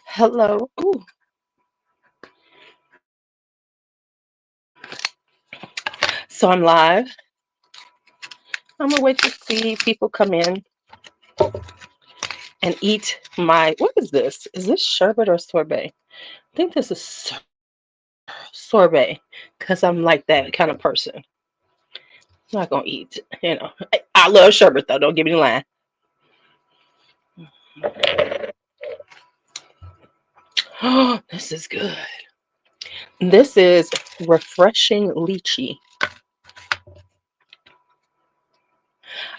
Hello. Ooh. So I'm live. I'm gonna wait to see people come in and eat my. What is this? Is this sherbet or sorbet? I think this is sorbet because I'm like that kind of person. I'm not gonna eat. I love sherbet though. Don't get me the line. Oh, this is good. This is refreshing lychee.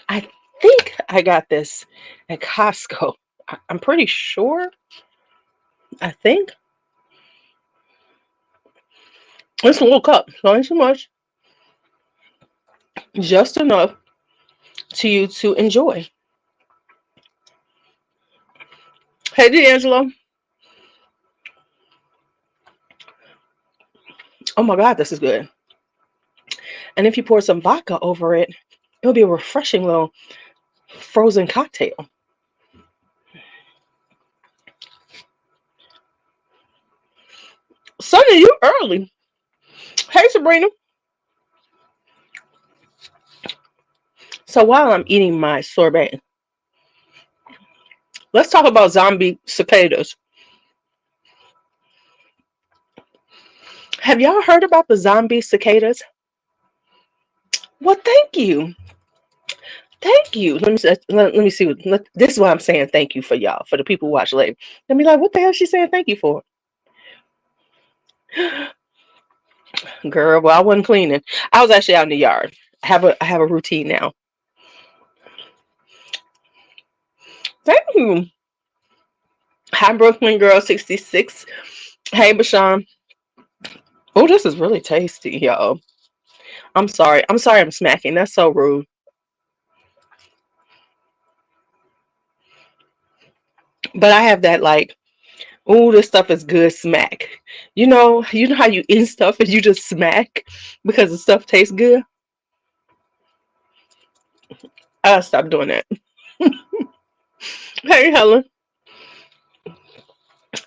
I think I got this at Costco. I'm pretty sure. I think it's a little cup, not too much, just enough to you to enjoy. Hey, D'Angelo. Oh my God, this is good. And if you pour some vodka over it, it'll be a refreshing little frozen cocktail. Sonny, you early. Hey, Sabrina. So while I'm eating my sorbet, let's talk about zombie cicadas. Have y'all heard about the zombie cicadas? Well, thank you. Thank you. Let me see. This is why I'm saying thank you for y'all, for the people who watch later. Let me like, what the hell is she saying thank you for? Girl, well, I wasn't cleaning. I was actually out in the yard. I have a routine now. Thank you. Hi, Brooklyn Girl 66. Hey, Bashan. Oh, this is really tasty, y'all. I'm sorry. I'm smacking. That's so rude. But I have that like, oh, this stuff is good smack. You know how you eat stuff and you just smack because the stuff tastes good? I'll stop doing that. Hey, Helen.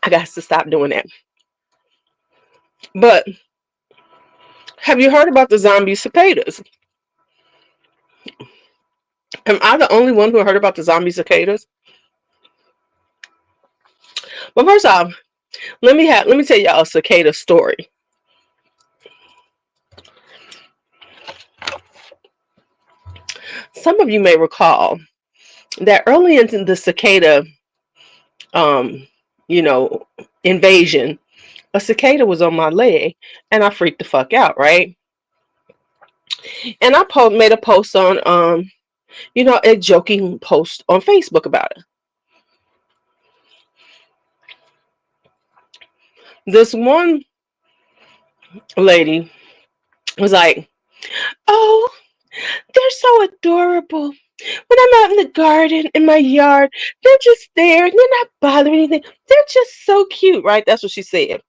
I got to stop doing that. But have you heard about the zombie cicadas? Am I the only one who heard about the zombie cicadas? Well, first off, let me tell y'all a cicada story. Some of you may recall that early into the cicada um, you know, invasion, a cicada was on my leg and I freaked the fuck out, right? And I made a post on a joking post on Facebook about it. This one lady was like, "Oh, they're so adorable. When I'm out in the garden, in my yard, they're just there and they're not bothering anything. They're just so cute," right? That's what she said.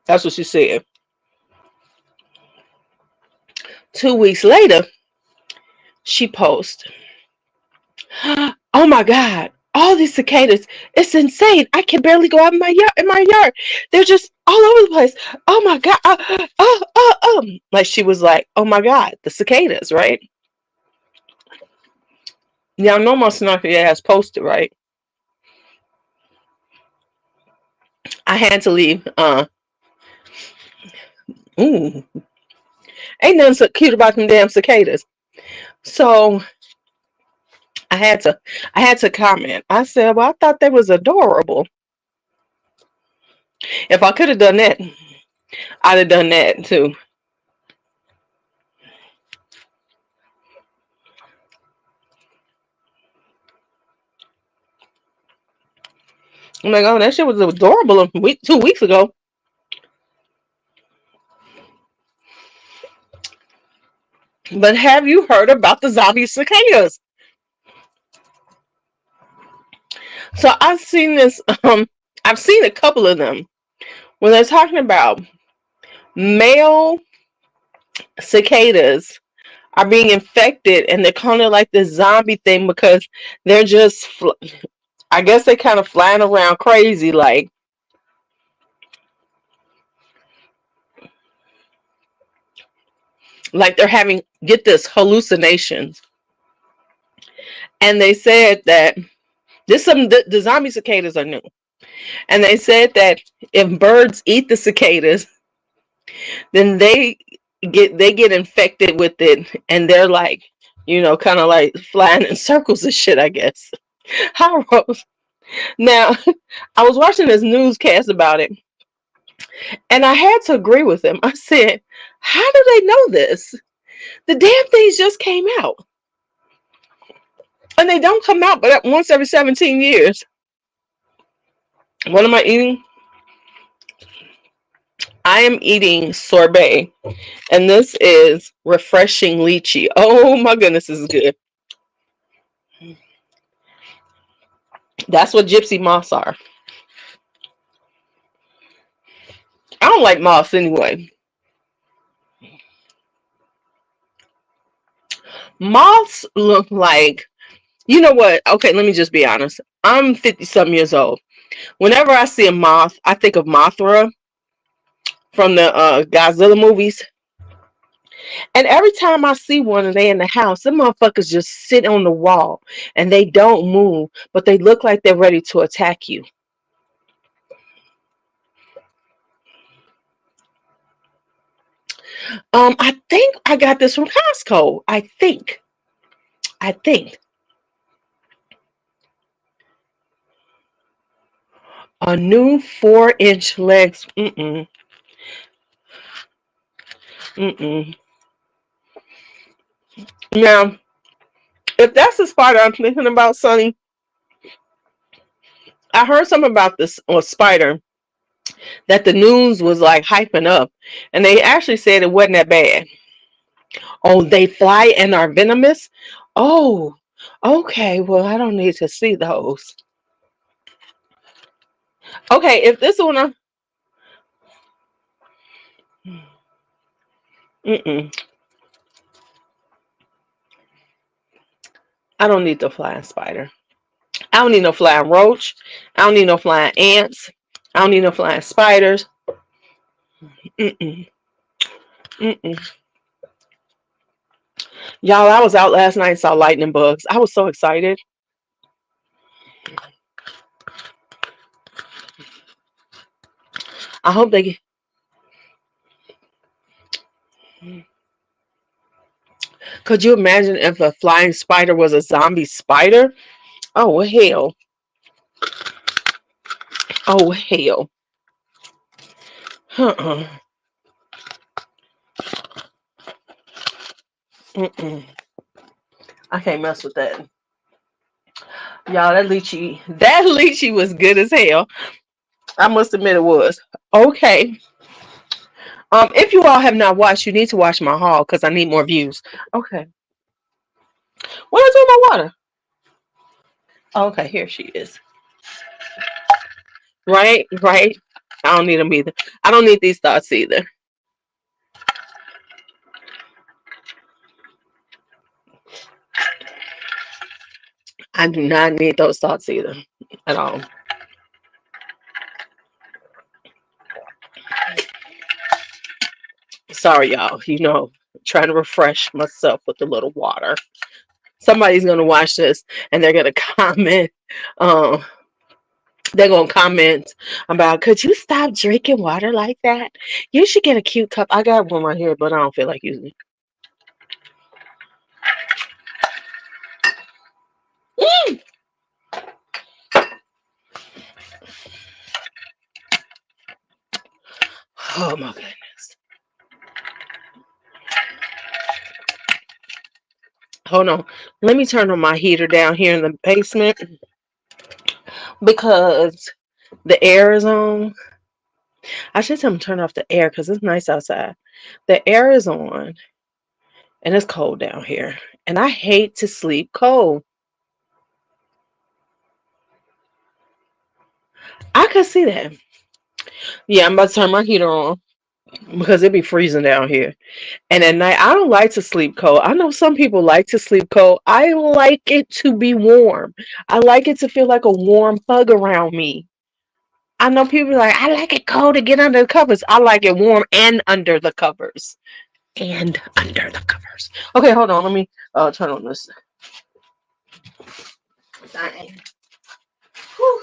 That's what she said. 2 weeks later, she posts, "Oh my God, all these cicadas, it's insane. I can barely go out in my yard. They're just all over the place. Oh my God. Like she was like, oh my God, the cicadas, right? Y'all know my snarky ass posted, right? I had to leave. Ooh, ain't nothing so cute about them damn cicadas. So I had to comment. I said, well, I thought they was adorable. If I could have done that, I'd have done that too. I'm like, oh, that shit was adorable 2 weeks ago. But have you heard about the zombie cicadas? So I've seen this. I've seen a couple of them when they're talking about male cicadas are being infected, and they're kind of like this zombie thing because they're just, I guess they kind of flying around crazy, like they're having, get this, hallucinations. And they said that this, some the zombie cicadas are new, and they said that if birds eat the cicadas, then they get infected with it, and they're like, kind of like flying in circles and shit, I guess. How Rose? Now, I was watching this newscast about it, and I had to agree with them. I said, how do they know this? The damn things just came out. And they don't come out but once every 17 years. What am I eating? I am eating sorbet, and this is refreshing lychee. Oh my goodness, this is good. That's what gypsy moths are. I don't like moths anyway. Moths look like, you know what? Okay, let me just be honest. I'm 50 some years old. Whenever I see a moth, I think of Mothra from the Godzilla movies. And every time I see one and they in the house, the motherfuckers just sit on the wall and they don't move, but they look like they're ready to attack you. I think I got this from Costco. I think. A new 4-inch legs. Mm-mm. Now, if that's the spider I'm thinking about, Sonny, I heard something about this or spider that the news was like hyping up, and they actually said it wasn't that bad. Oh, they fly and are venomous? Oh, okay. Well, I don't need to see those. Okay, if this one, mm-mm, I don't need the flying spider. I don't need no flying roach. I don't need no flying ants. I don't need no flying spiders. Mm-mm, mm-mm. Y'all, I was out last night and saw lightning bugs. I was so excited. I hope they. Could you imagine if a flying spider was a zombie spider? Oh hell! Oh hell! Uh-uh. Mm-mm. I can't mess with that. Y'all, that lychee was good as hell. I must admit it was. Okay. If you all have not watched, you need to watch my haul because I need more views. Okay. What did I do with my water? Okay, here she is. Right, right. I don't need them either. I don't need these thoughts either. I do not need those thoughts either at all. Sorry, y'all. Trying to refresh myself with a little water. Somebody's gonna watch this and they're gonna comment. Um, they're gonna comment about, could you stop drinking water like that? You should get a cute cup. I got one right here, but I don't feel like using it. Mm! Oh my goodness. Hold on. Let me turn on my heater down here in the basement because the air is on. I should tell them to turn off the air because it's nice outside. The air is on and it's cold down here. And I hate to sleep cold. I could see that. Yeah, I'm about to turn my heater on. because it be freezing down here. And at night, I don't like to sleep cold. I know some people like to sleep cold. I like it to be warm. I like it to feel like a warm hug around me. I know people are like, I like it cold to get under the covers. I like it warm and under the covers. And under the covers. Okay, hold on. Let me turn on this thing. Whew.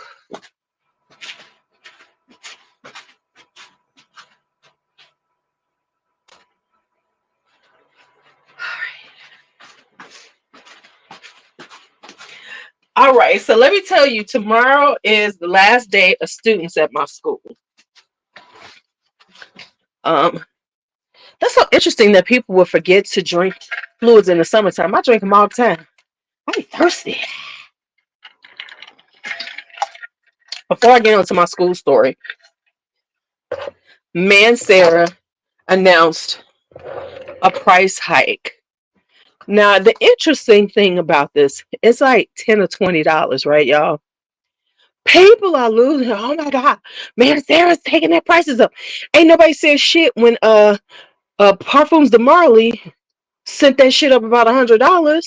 All right, so let me tell you, tomorrow is the last day of students at my school. Um, that's so interesting that people will forget to drink fluids in the summertime. I drink them all the time. I'm thirsty. Before I get into my school story, Mancera announced a price hike. Now, the interesting thing about this, it's like $10 or $20, right, y'all? People are losing. Oh my God, Mancera's taking their prices up. Ain't nobody said shit when Parfums de Marley sent that shit up about $100.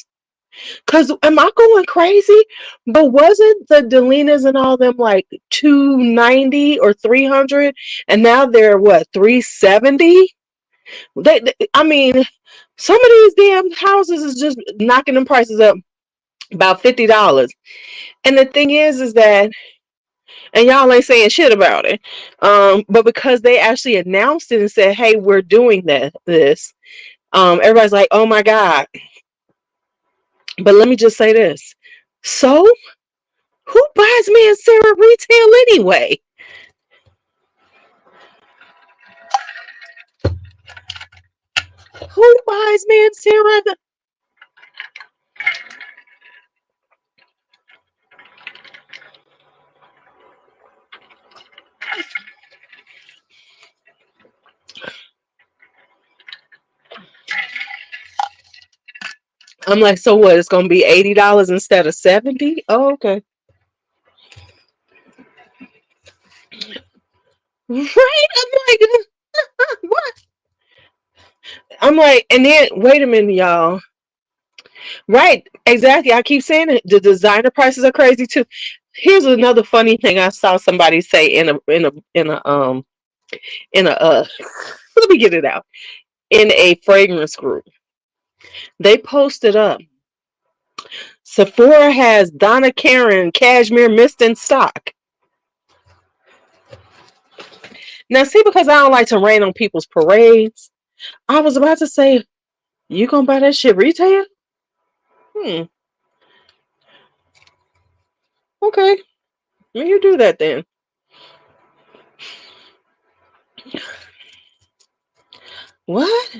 Cause am I going crazy? But wasn't the Delinas and all them like 290 or 300, and now they're what, 370? I mean, some of these damn houses is just knocking them prices up about $50. And the thing is that, and y'all ain't saying shit about it, but because they actually announced it and said, "Hey, we're doing this," everybody's like, "Oh my God." But let me just say this. So, who buys Mancera retail anyway? Who buys Mancera? I'm like, so what? It's gonna be $80 instead of 70? Oh, okay. Right? I'm like, what? I'm like, and then wait a minute, y'all. Right, exactly. I keep saying it. The designer prices are crazy too. Here's another funny thing I saw somebody say in a let me get it out, in a fragrance group. They posted up, Sephora has Donna Karan cashmere mist in stock. Now see, because I don't like to rain on people's parades, I was about to say, you gonna buy that shit retail? Hmm. Okay. Well, you do that then. What?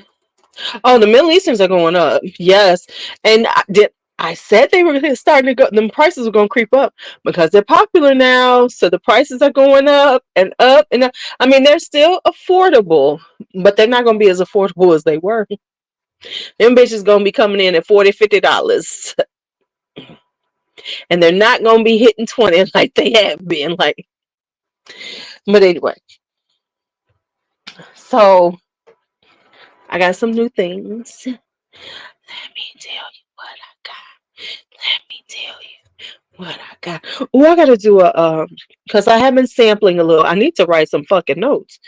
Oh, the Middle Easterns are going up. Yes. And I said they were starting to go, the prices were going to creep up because they're popular now. So the prices are going up and up and up. I mean, they're still affordable, but they're not going to be as affordable as they were. Them bitches going to be coming in at $40, $50. And they're not going to be hitting 20 like they have been. Like, but anyway, so I got some new things. Let me tell you what I got. Let me tell you what I got. Oh, I gotta do a because I have been sampling a little. I need to write some fucking notes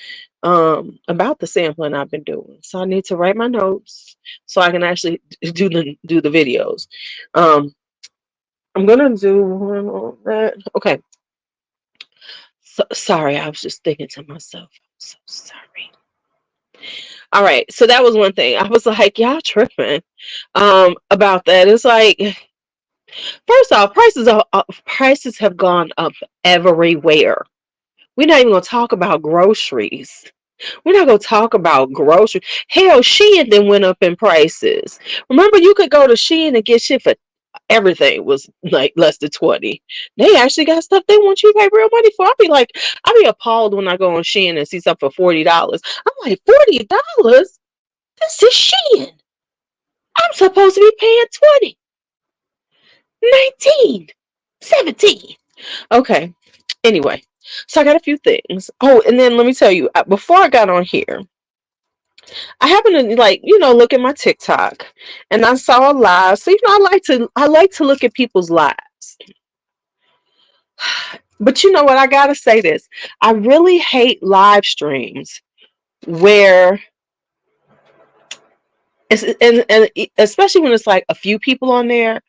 about the sampling I've been doing. So I need to write my notes so I can actually do the videos. Um I'm gonna do one on that. Okay. So, sorry, I was just thinking to myself. I'm so sorry. All right, so that was one thing. I was like, y'all tripping about that. It's like, first off, prices have gone up everywhere. We're not even gonna talk about groceries. We're not gonna talk about groceries. Hell, Shein then went up in prices. Remember, you could go to Shein and get shit for everything was like less than 20. They actually got stuff they want you to pay real money for. I'll be appalled when I go on Shein and see something for $40. I'm like, $40? This is Shein. I'm supposed to be paying 20, 19, 17. Okay. Anyway, so I got a few things. Oh, and then let me tell you, before I got on here, I happened to like, look at my TikTok and I saw a live. So, I like to look at people's lives. But you know what? I gotta say this. I really hate live streams where and especially when it's like a few people on there,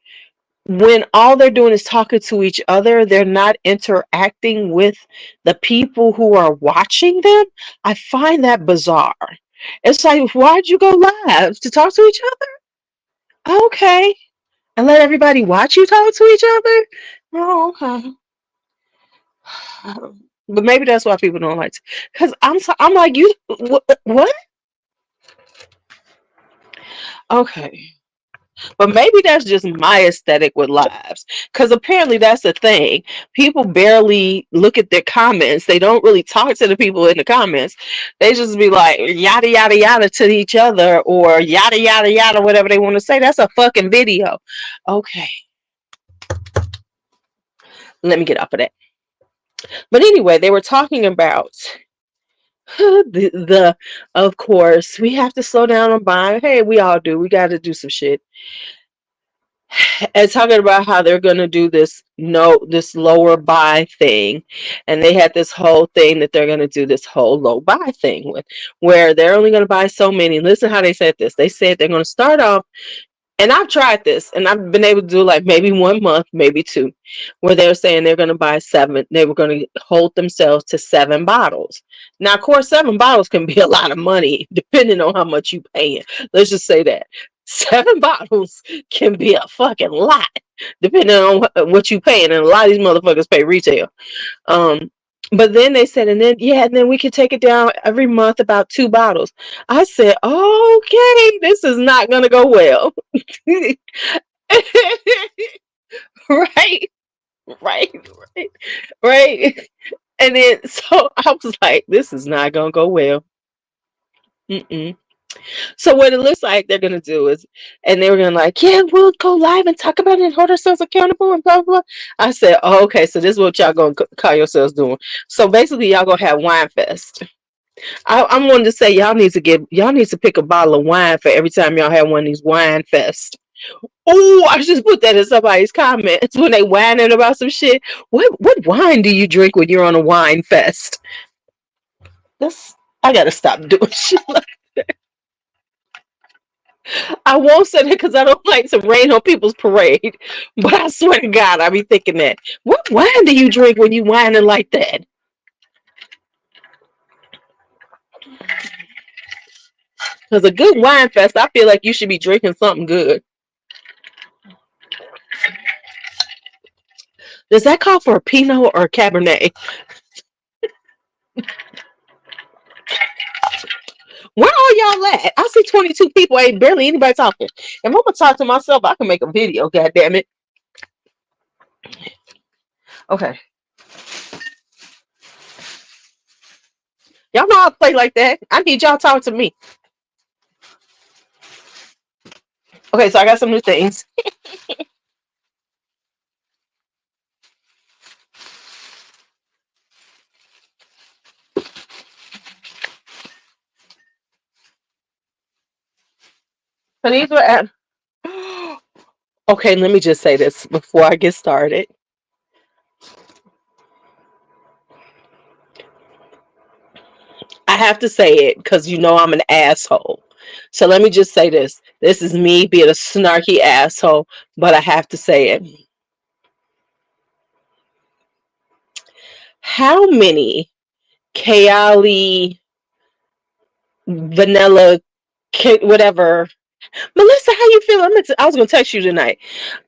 when all they're doing is talking to each other, they're not interacting with the people who are watching them. I find that bizarre. It's like, why'd you go live to talk to each other? Okay. And let everybody watch you talk to each other? Oh, okay. But maybe that's why people don't like to. Because I'm like, you, what? Okay. But maybe that's just my aesthetic with lives. Because apparently that's the thing. People barely look at their comments. They don't really talk to the people in the comments. They just be like yada yada yada to each other or yada yada yada, whatever they want to say. That's a fucking video. Okay. Let me get off of that. But anyway, they were talking about the of course, we have to slow down on buying. Hey, we all do. We got to do some shit. And talking about how they're going to do this lower buy thing, and they had this whole thing that they're going to do this whole low buy thing with, where they're only going to buy so many. Listen how they said this. They said they're going to start off, and I've tried this and I've been able to do like maybe 1 month, maybe two, where they're saying they're going to buy seven. They were going to hold themselves to 7 bottles. Now, of course, 7 bottles can be a lot of money depending on how much you paying. Let's just say that 7 bottles can be a fucking lot depending on what you paying. And a lot of these motherfuckers pay retail. Um, but then they said, and then we can take it down every month about 2 bottles. I said, okay, this is not gonna go well. Right, right, right, right. And then so I was like, this is not gonna go well. Mm-mm. So what it looks like they're gonna do is, and they were gonna like, yeah, we'll go live and talk about it and hold ourselves accountable and blah blah blah. I said, oh, okay, so this is what y'all gonna call yourselves doing. So basically, y'all gonna have wine fest. I'm wanting to say y'all need to pick a bottle of wine for every time y'all have one of these wine fest. Oh, I just put that in somebody's comments when they whining about some shit. What wine do you drink when you're on a wine fest? That's I gotta stop doing shit. I won't say that because I don't like to rain on people's parade. But I swear to God, I be thinking that. What wine do you drink when you whining like that? Because a good wine fest, I feel like you should be drinking something good. Does that call for a Pinot or a Cabernet? Where are y'all at? I see 22 people, ain't barely anybody talking. If I'm gonna talk to myself, I can make a video. God damn it. Okay, y'all know I play like that. I need y'all to talk to me. Okay, so I got some new things. So these were at. Okay, let me just say this before I get started. I have to say it because you know I'm an asshole. So let me just say this. This is me being a snarky asshole, but I have to say it. How many Kayali vanilla whatever. Melissa, how you feel? I was gonna text you tonight.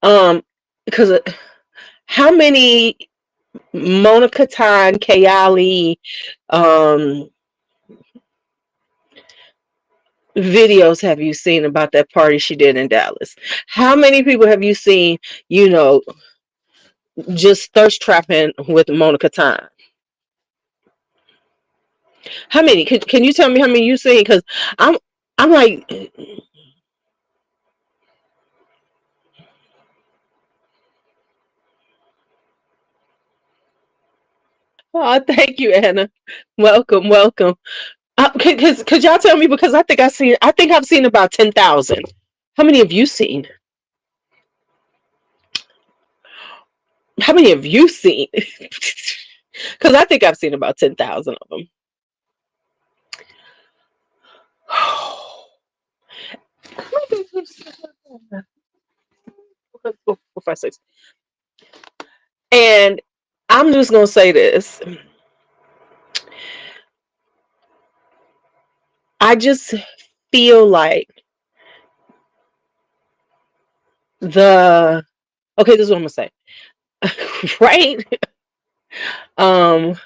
Because how many Monica Tan Kayali videos have you seen about that party she did in Dallas? How many people have you seen, you know, just thirst trapping with Monica Tan? How many? Can you tell me how many you seen? Because I'm like, oh, thank you, Anna. Welcome, welcome. Could y'all tell me, because I think I've seen about 10,000. How many have you seen? How many have you seen? Because I think I've seen about 10,000 of them. And I'm just gonna say this. I just feel like the okay, this is what I'm gonna say. Right? Um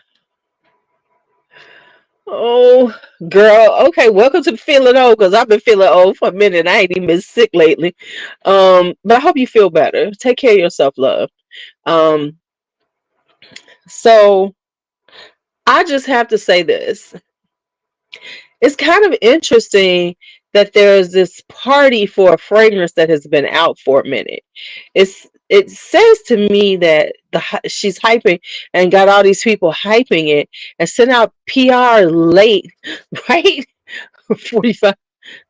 oh girl, okay, welcome to feeling old, because I've been feeling old for a minute. I ain't even been sick lately. But I hope you feel better. Take care of yourself, love. Um so I just have to say this. It's kind of interesting that there's this party for a fragrance that has been out for a minute. It says to me that she's hyping and got all these people hyping it and sent out PR late, right? 45,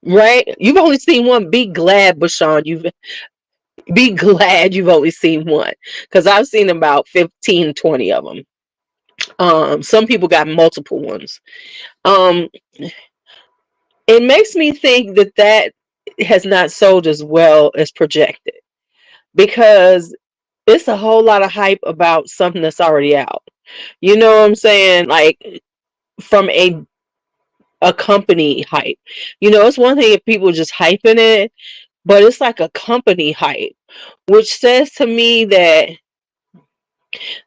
right? You've only seen one. Be glad, Bashan. Be glad you've only seen one, because I've seen about 15, 20 of them. Some people got multiple ones. Um, it makes me think that has not sold as well as projected, because it's a whole lot of hype about something that's already out. You know what I'm saying? Like, from a company hype. It's one thing if people just hyping it, but it's like a company hype, which says to me that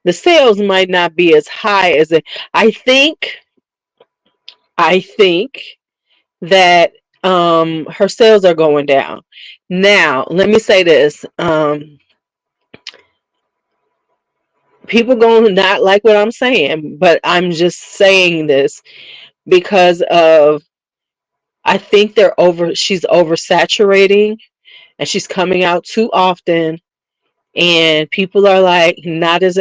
the sales might not be as high as it. I think that her sales are going down. Now, let me say this. People gonna not like what I'm saying, but I'm just saying this because of I think she's oversaturating, and she's coming out too often, and people are like not as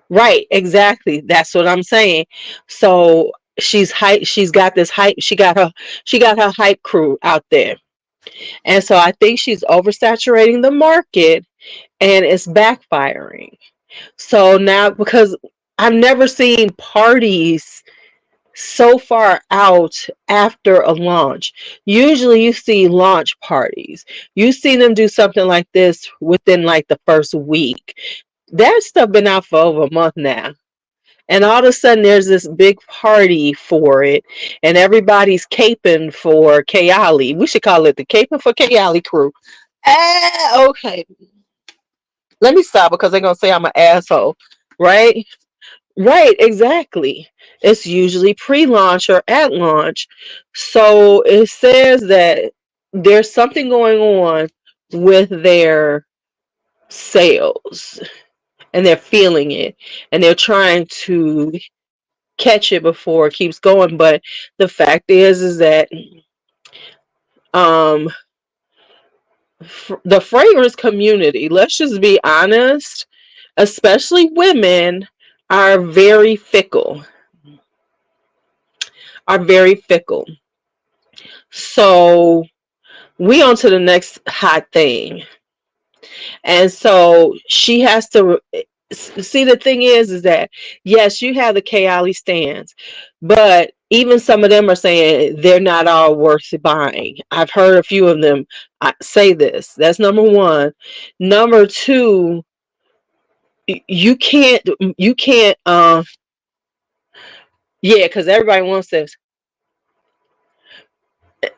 right, exactly. That's what I'm saying. So she's got this hype, she got her hype crew out there. And so I think she's oversaturating the market, and it's backfiring. So now, because I've never seen parties so far out after a launch. Usually you see launch parties. You see them do something like this within like the first week. That stuff been out for over a month now. And all of a sudden there's this big party for it, and everybody's caping for Kayali. We should call it the Caping for Kayali crew. Okay. Let me stop, because they're gonna say I'm an asshole. Right? Right, exactly. It's usually pre-launch or at launch. So it says that there's something going on with their sales, and they're feeling it, and they're trying to catch it before it keeps going. But the fact is that um the fragrance community, let's just be honest, especially women, are very fickle. Are very fickle. So we on to the next hot thing. And so she has to see, the thing is that yes, you have the Kayali stands, but even some of them are saying they're not all worth buying. I've heard a few of them say this. That's number one. Number two, you can't yeah, because everybody wants this.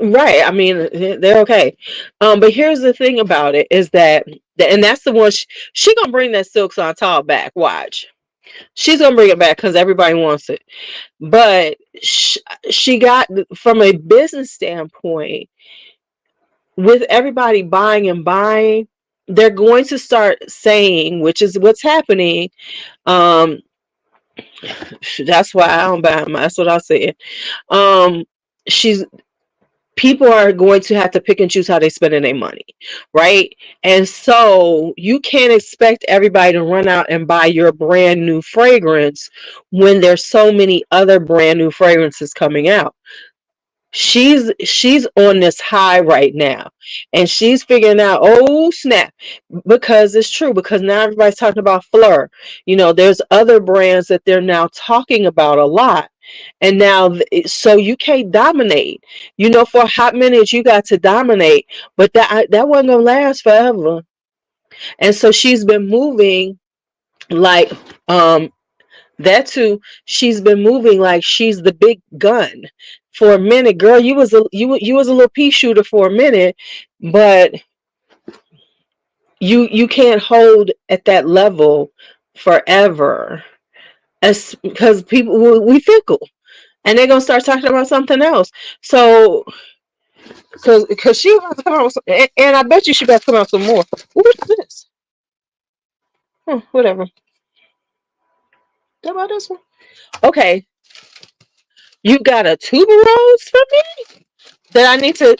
Right. I mean, they're okay. But here's the thing about it is that, and that's the one she gonna bring that silk santal back. Watch, she's gonna bring it back because everybody wants it. But she got, from a business standpoint, with everybody buying and buying, they're going to start saying, which is what's happening. Um, that's why I don't buy them. That's what I said. She's people are going to have to pick and choose how they spending their money, right? And so you can't expect everybody to run out and buy your brand new fragrance when there's so many other brand new fragrances coming out. She's on this high right now, and she's figuring out, oh snap, because it's true, because now everybody's talking about Fleur. There's other brands that they're now talking about a lot, and now so you can't dominate. For a hot minute you got to dominate, but that wasn't gonna last forever. And so she's been moving like that too. She's been moving like she's the big gun. For a minute, girl, you was a little pea shooter for a minute, but you can't hold at that level forever. As because people, we fickle, and they're gonna start talking about something else. So because she about to come out with and I bet you she about to come out some more. What is this? Whatever. How about this one? Okay, you got a tuberose for me that I need to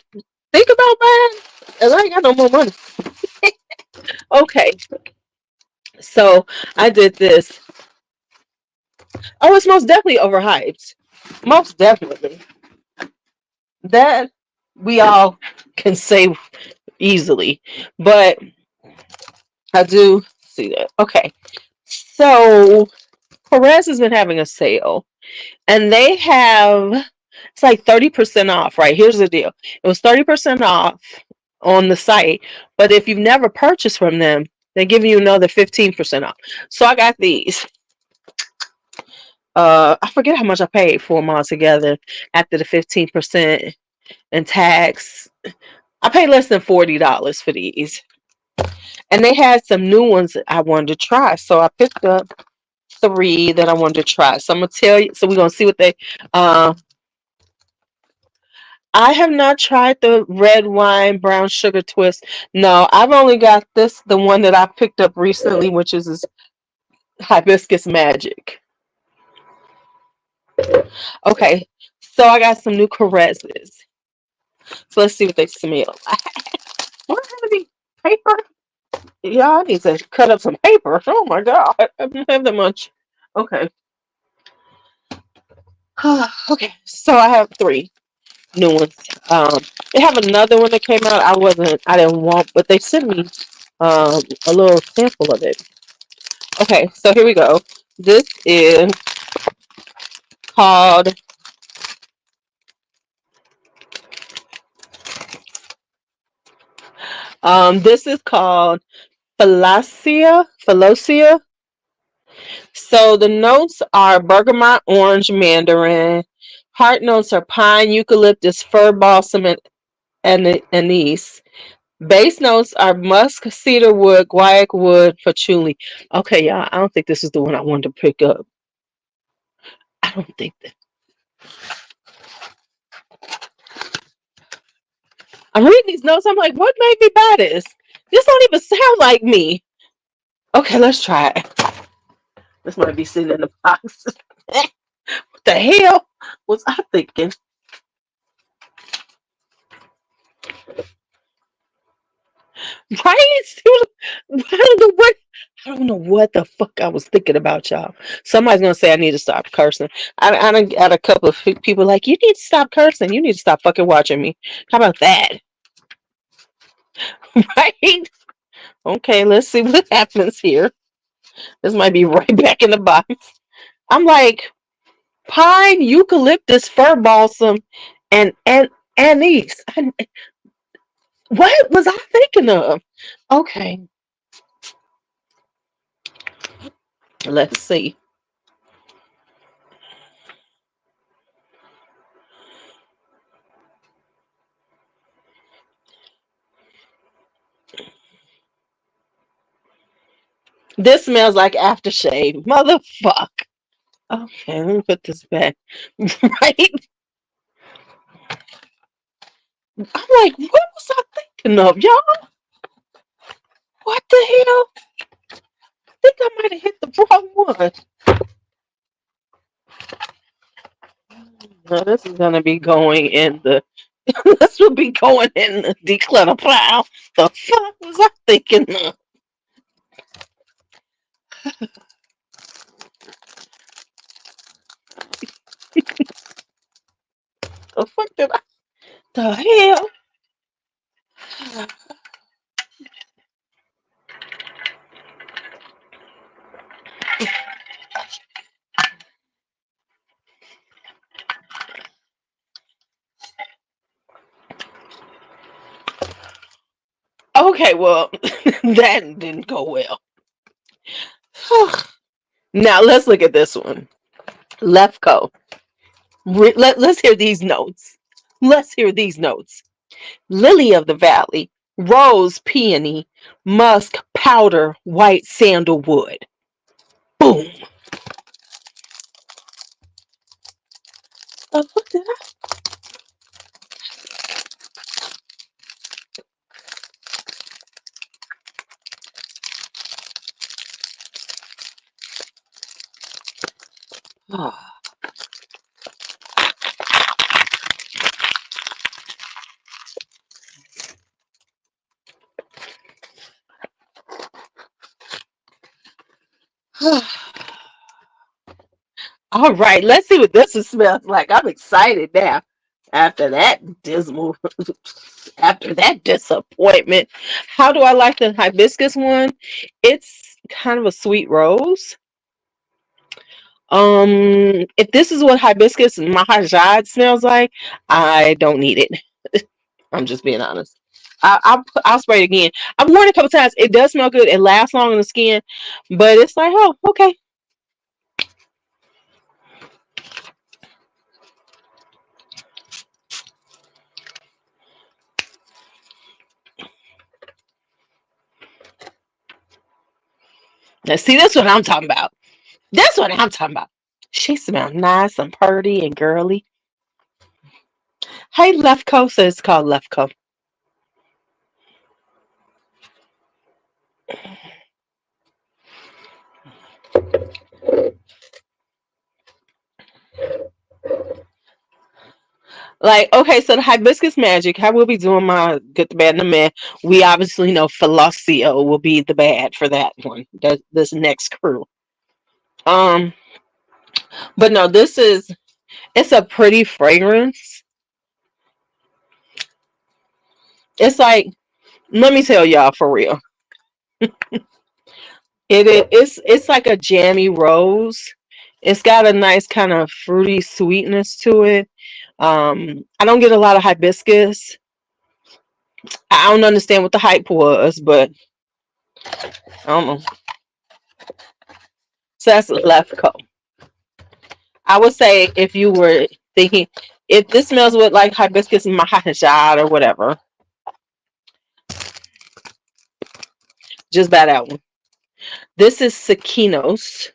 think about buying, and I ain't got no more money. Okay, so I did this. Oh, it's most definitely overhyped. Most definitely. That we all can say easily. But I do see that. Okay. So Perez has been having a sale, and they have, it's like 30% off, right? Here's the deal. It was 30% off on the site, but if you've never purchased from them, they're giving you another 15% off. So I got these. I forget how much I paid for them all together after the 15% and tax. I paid less than $40 for these. And they had some new ones that I wanted to try. So I picked up 3 that I wanted to try. So I'm gonna tell you, so we're gonna see what they I have not tried the red wine brown sugar twist. No, I've only got the one that I picked up recently, which is this hibiscus magic. Okay, so I got some new caresses. So let's see what they smell. What gonna be paper? Yeah, I need to cut up some paper. Oh my god, I don't have that much. Okay. Okay, so I have 3 new ones. They have another one that came out. I didn't want, but they sent me a little sample of it. Okay, so here we go. This is called this is called Phalosia. So the notes are bergamot, orange, mandarin. Heart notes are pine, eucalyptus, fir balsam, and anise. Base notes are musk, cedar wood, guaiac wood, patchouli. Okay, y'all, I don't think this is the one I wanted to pick up. I don't think that. I'm reading these notes. I'm like, what made me buy this? This don't even sound like me. Okay, let's try it. This might be sitting in the box. What the hell was I thinking? Right? I don't know what the fuck I was thinking about, y'all. Somebody's gonna say I need to stop cursing. I done got a couple of people like, you need to stop cursing. You need to stop fucking watching me. How about that? Right? Okay, let's see what happens here. This might be right back in the box. I'm like, pine, eucalyptus, fir balsam, and anise. What was I thinking of? Okay, let's see. This smells like aftershave. Motherfuck. Okay, let me put this back. Right? I'm like, what was I thinking of, y'all? What the hell? I think I might have hit the wrong one. No, this is gonna be going in the This would be going in the declutter pile. The fuck was I thinking of? The fuck did I? The hell? Okay, well, that didn't go well. Now let's look at this one. Lefko. Let's hear these notes. Let's hear these notes. Lily of the valley, rose peony, musk powder, white sandalwood. Boom. Oh, what did I? All right, let's see what this one smells like. I'm excited now. After that dismal, after that disappointment, how do I like the hibiscus one? It's kind of a sweet rose. If this is what hibiscus mahajad smells like, I don't need it. I'm just being honest. I'll spray it again. I've worn it a couple times. It does smell good. It lasts long on the skin, but it's like, oh, okay. Now, see, that's what I'm talking about. That's what I'm talking about. She smells nice and pretty and girly. Hey, Lefko, so it's called Lefko. Like, okay, so the hibiscus magic, how we'll be doing my good, the bad, and the meh. We obviously know Fellatio will be the bad for that one. This next crew. Um, but no, it's a pretty fragrance. It's like, let me tell y'all for real. It's like a jammy rose. It's got a nice kind of fruity sweetness to it. I don't get a lot of hibiscus. I don't understand what the hype was, but I don't know. So that's Lefko. I would say if you were thinking, if this smells with like hibiscus mahajad or whatever, just buy that one. This is Sakinos.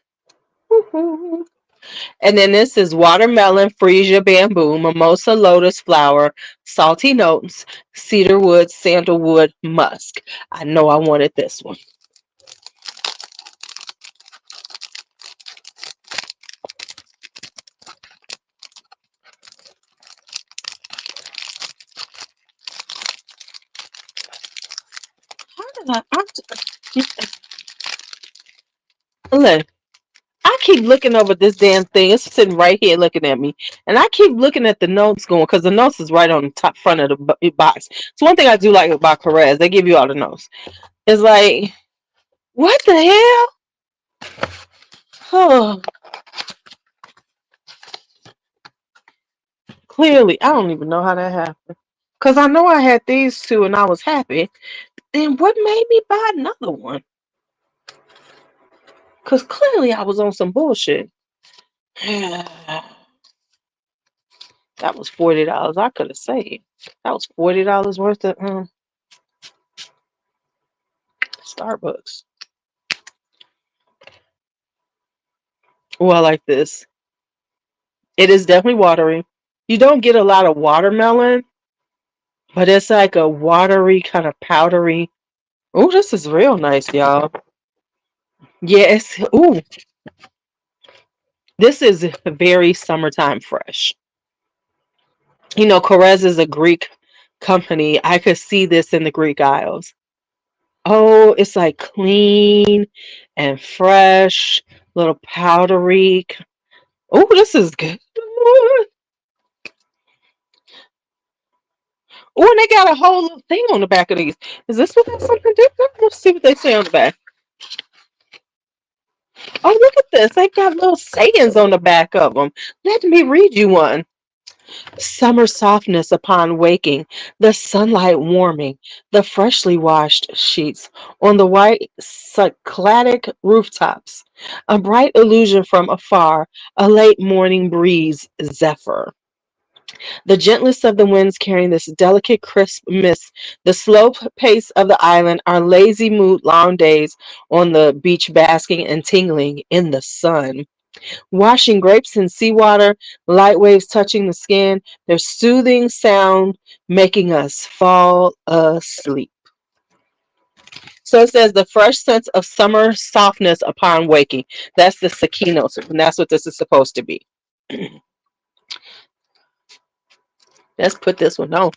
And then this is watermelon, freesia, bamboo, mimosa, lotus flower, salty notes, cedarwood, sandalwood, musk. I know I wanted this one. How did look, I keep looking over this damn thing. It's sitting right here looking at me. And I keep looking at the notes going, because the notes is right on the top front of the box. So one thing I do like about Perez, they give you all the notes. It's like, what the hell? Oh, clearly, I don't even know how that happened. Because I know I had these two and I was happy. Then what made me buy another one? Because clearly I was on some bullshit. That was $40 I could have saved. That was $40 worth of Starbucks. Oh, I like this. It is definitely watery. You don't get a lot of watermelon, but it's like a watery, kind of powdery. Oh, this is real nice, y'all. Yes. Ooh, this is very summertime fresh. You know, Corez is a Greek company. I could see this in the Greek Isles. Oh, it's like clean and fresh, little powdery. Oh, this is good. Oh, and they got a whole little thing on the back of these. Is this what that's something different? Let's see what they say on the back. Oh, look at this. They've got little sayings on the back of them. Let me read you one. Summer softness upon waking, the sunlight warming, the freshly washed sheets on the white cycladic rooftops, a bright illusion from afar, a late morning breeze zephyr. The gentlest of the winds carrying this delicate crisp mist, the slow pace of the island, our lazy mood long days on the beach basking and tingling in the sun. Washing grapes in seawater, light waves touching the skin, their soothing sound making us fall asleep. So it says the fresh sense of summer softness upon waking. That's the Sakinos, and that's what this is supposed to be. Let's put this one on.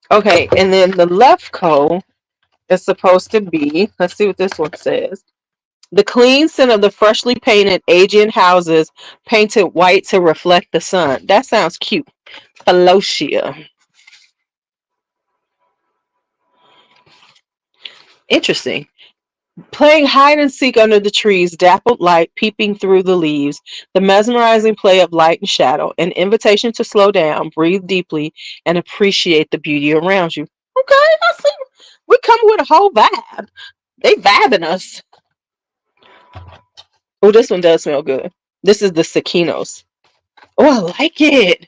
Okay, and then the left coat is supposed to be, let's see what this one says. The clean scent of the freshly painted Aegean houses painted white to reflect the sun. That sounds cute. Pelosia. Interesting. Playing hide and seek under the trees, dappled light peeping through the leaves, the mesmerizing play of light and shadow, an invitation to slow down, breathe deeply, and appreciate the beauty around you. Okay, I see. We come with a whole vibe. They vibing us. Oh, this one does smell good. This is the Sakinos. Oh, I like it.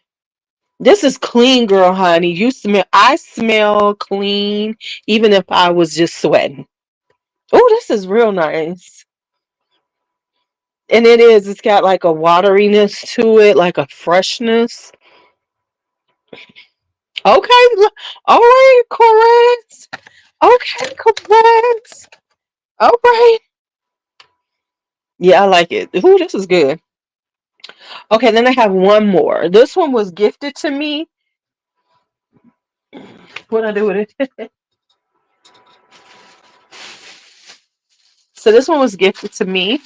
This is clean, girl, honey. You smell. I smell clean, even if I was just sweating. Oh, this is real nice. And it is. It's got like a wateriness to it, like a freshness. Okay. All right, correct. Okay, correct. All right. Yeah, I like it. Ooh, this is good. Okay, then I have one more. This one was gifted to me. What I do with it? So this one was gifted to me.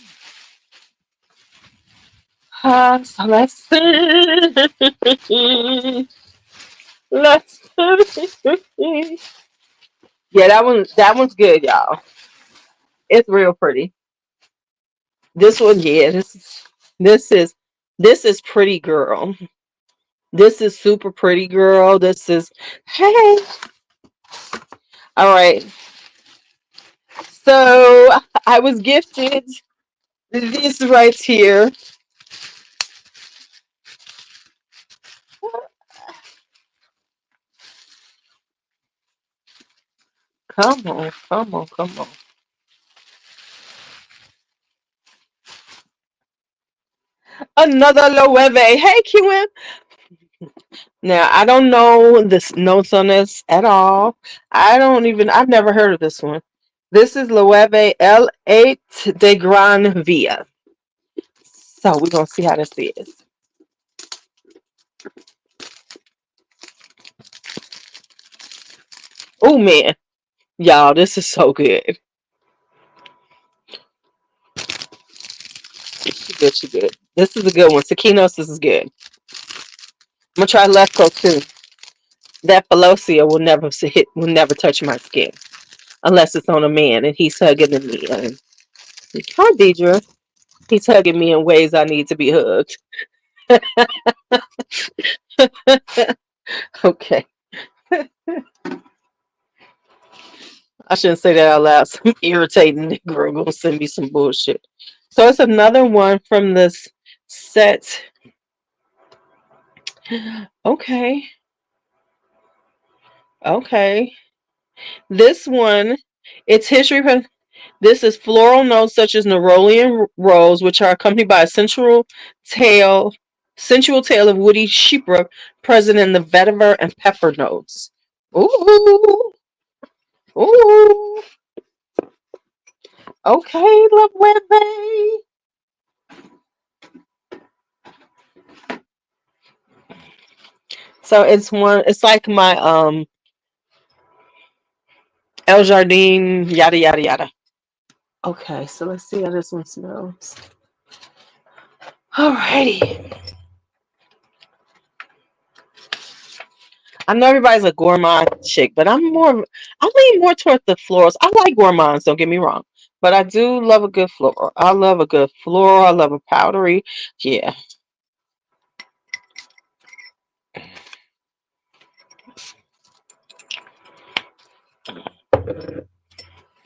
So let's see. Let's see. Yeah, that one's good, y'all. It's real pretty. This one, yeah, this is this is pretty girl. This is super pretty girl. This is hey. All right. So I was gifted this right here. Come on, come on, come on. Another Loewe. Hey, QM. Now I don't know the notes on this at all. I've never heard of this one. This is Loewe L8 de Gran Via. So we're gonna see how this is. Oh man, y'all, this is so good. She good, she good. This is a good one. Sakinos, this is good. I'm gonna try left coat too. That Pelosia will never touch my skin unless it's on a man and he's hugging me. Hi, Deidre. He's hugging me in ways I need to be hugged. Okay. I shouldn't say that out loud. Some irritating Negro gonna send me some bullshit. So it's another one from this set. Okay. Okay. This one, it's history. This is floral notes such as Nerolian rose, which are accompanied by a tail, sensual tail of woody chypre present in the vetiver and pepper notes. Ooh, ooh. Okay, love Wednesday. So it's like my El Jardin, yada yada yada. Okay, so let's see how this one smells. Alrighty. I know everybody's a gourmand chick, but I lean more towards the florals. I like gourmands, don't get me wrong. But I do love a good floral. I love a good floral. I love a powdery. Yeah.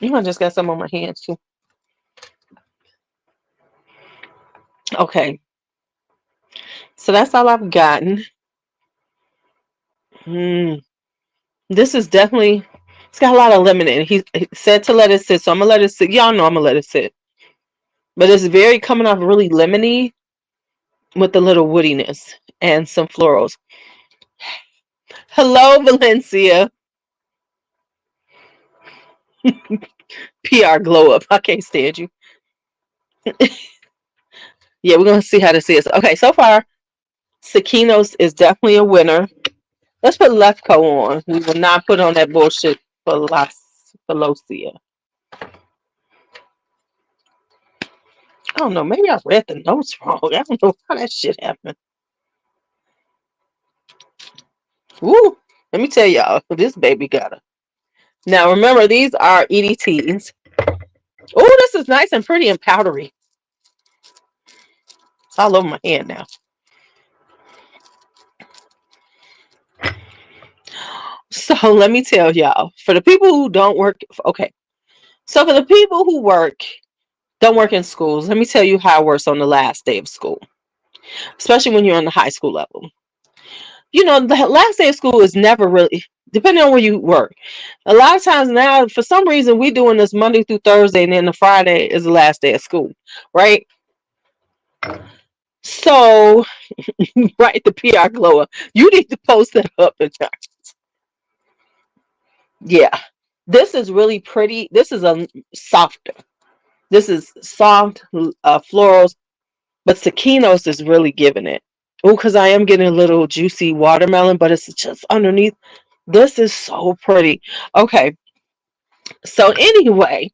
I just got some on my hands too. Okay. So that's all I've gotten. Mm, this is definitely, it's got a lot of lemon in it. He said to let it sit, so I'm gonna let it sit. Y'all know I'm gonna let it sit. But it's very coming off really lemony with a little woodiness and some florals. Hello, Valencia. PR glow up. I can't stand you. Yeah, we're gonna see how this is. Okay, so far, Sakinos is definitely a winner. Let's put Lefko on. We will not put on that bullshit Philosia. I don't know. Maybe I read the notes wrong. I don't know how that shit happened. Woo! Let me tell y'all, this baby got her. Now remember, these are EDTs. Oh, this is nice and pretty and powdery. It's all over my hand now. So let me tell y'all, for the people who don't work, okay. So for the people who don't work in schools, let me tell you how it works on the last day of school, especially when you're on the high school level. You know, the last day of school is never really, depending on where you work. A lot of times now, for some reason, we doing this Monday through Thursday, and then the Friday is the last day of school, right? So, right, the PR glower, you need to post that up in there. Yeah, this is really pretty. This is a softer. This is soft florals, but Sakinos is really giving it. Oh, because I am getting a little juicy watermelon, but it's just underneath. This is so pretty. Okay, so anyway,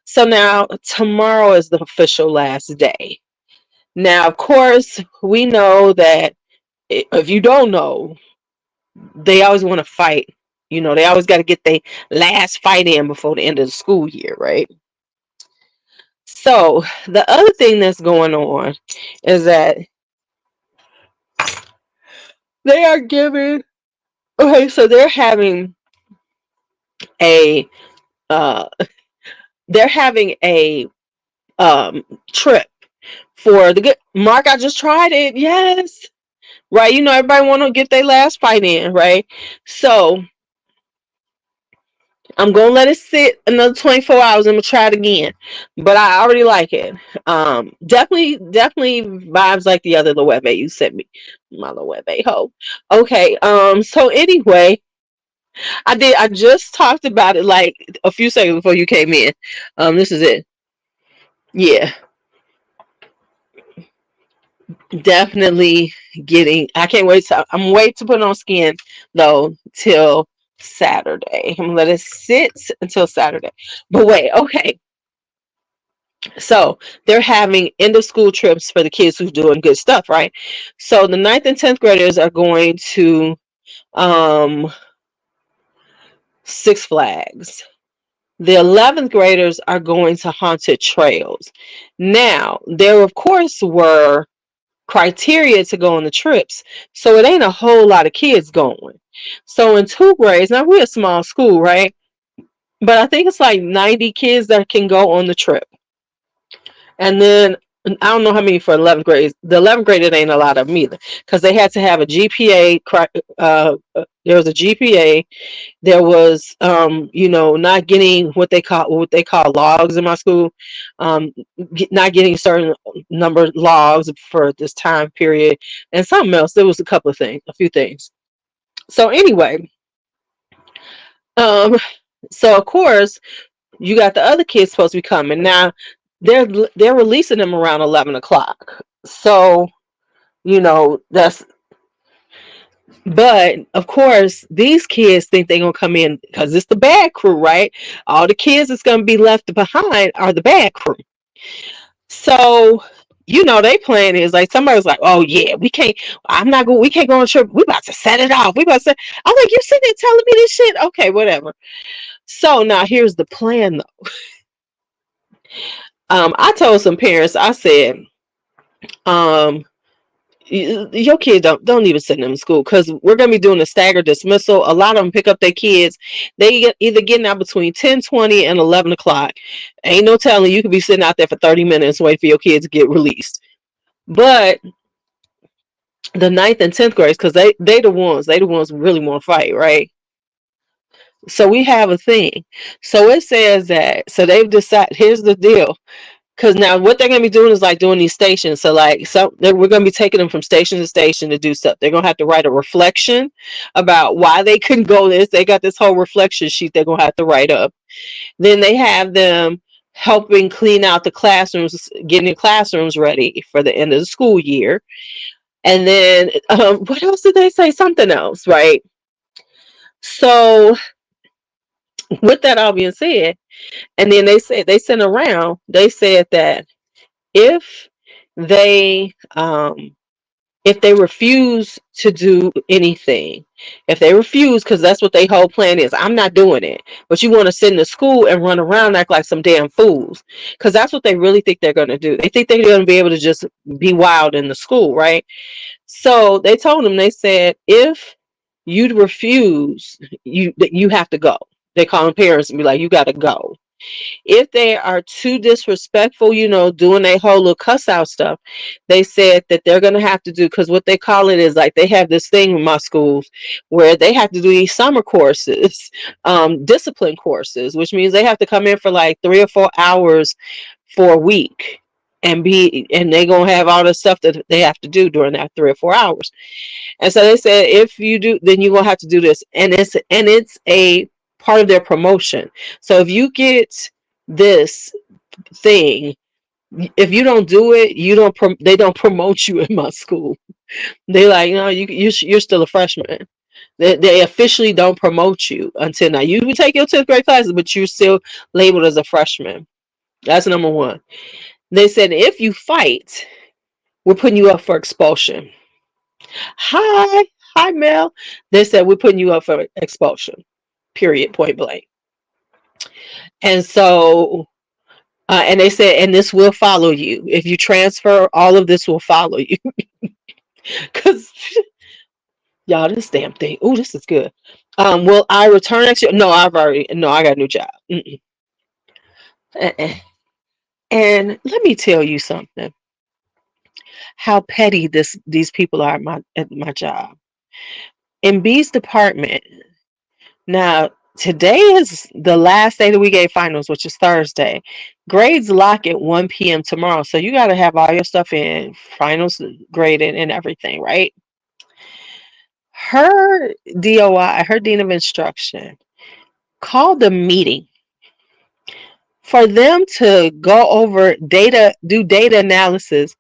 so now tomorrow is the official last day. Now, of course, we know that if you don't know, they always want to fight. You know, they always got to get their last fight in before the end of the school year, right? So the other thing that's going on is that they are giving. Okay, so a uh, they're having a trip for the good. Mark, I just tried it. Yes, right. You know, everybody want to get their last fight in, right? So I'm gonna let it sit another 24 hours. I'm gonna try it again, but I already like it. Definitely vibes like the other Loewe you sent me, my Loewe hoe. Okay. So anyway, I just talked about it like a few seconds before you came in. This is it. Yeah, definitely getting. I can't wait to. I'm waiting to put it on skin though till Saturday. I'm gonna let it sit until Saturday. But wait, okay. So they're having end of school trips for the kids who's doing good stuff, right? So the 9th and 10th graders are going to um, Six Flags. The 11th graders are going to Haunted Trails. Now, there of course were criteria to go on the trips, so it ain't a whole lot of kids going. So in 2 grades, now we're a small school, right? But I think it's like 90 kids that can go on the trip. And then I don't know how many for 11th grade. The 11th grade, it ain't a lot of them either, because they had to have a GPA. There was a GPA. There was, not getting what they call logs in my school. Not getting certain number of logs for this time period, and something else. There was a few things. So anyway, um, so of course you got the other kids supposed to be coming now. They're releasing them around 11 o'clock. So that's But of course, these kids think they're gonna come in because it's the bad crew, right? All the kids that's gonna be left behind are the bad crew. So, they plan is like somebody's like, "Oh yeah, we can't. I'm not going. We can't go on a trip. We about to set it off. We about to set." I'm like, "You're sitting there telling me this shit? Okay, whatever." So now here's the plan, though. I told some parents. I said, um, your kids don't even send them to school because we're gonna be doing a staggered dismissal. A lot of them pick up their kids. They get either getting out between 10:20 and 11 o'clock. Ain't no telling, you could be sitting out there for 30 minutes waiting for your kids to get released. But the ninth and 10th grades, because they the ones who really want to fight, right? So we have a thing. So it says that, so they've decided, here's the deal. Because now what they're going to be doing is like doing these stations. So like, we're going to be taking them from station to station to do stuff. They're going to have to write a reflection about why they couldn't go this. They got this whole reflection sheet they're going to have to write up. Then they have them helping clean out the classrooms, getting the classrooms ready for the end of the school year. And then what else did they say? Something else, right? So with that all being said, and then they sent around, they said that if they if they refuse to do anything, if they refuse, because that's what their whole plan is, I'm not doing it, but you want to sit in the school and run around and act like some damn fools, because that's what they really think they're going to do. They think they're going to be able to just be wild in the school, right? So they told them, they said, if you refuse, you have to go. They call them parents and be like, you got to go. If they are too disrespectful, doing a whole little cuss out stuff, they said that they're going to have to do, because what they call it is like, they have this thing in my schools where they have to do these summer courses, discipline courses, which means they have to come in for like 3 or 4 hours for a week and they're going to have all the stuff that they have to do during that 3 or 4 hours. And so they said, if you do, then you're going to have to do this. And it's a part of their promotion. So if you get this thing, if you don't do it, they don't promote you in my school. They like, no, you're still a freshman. They officially don't promote you until now. You will take your 10th grade classes, but you're still labeled as a freshman. That's number one. They said, if you fight, we're putting you up for expulsion. Hi, Mel. They said, we're putting you up for expulsion. Period. Point blank. And so, and they said, and this will follow you. If you transfer, all of this will follow you. Because, y'all, this damn thing. Oh, this is good. Will I return next year? No, I got a new job. Uh-uh. And let me tell you something. How petty these people are at my job. In B's department. Now, today is the last day that we gave finals, which is Thursday. Grades lock at 1 p.m. tomorrow. So you got to have all your stuff in, finals graded and everything, right? Her DOI, her Dean of Instruction, called a meeting for them to go over data, do data analysis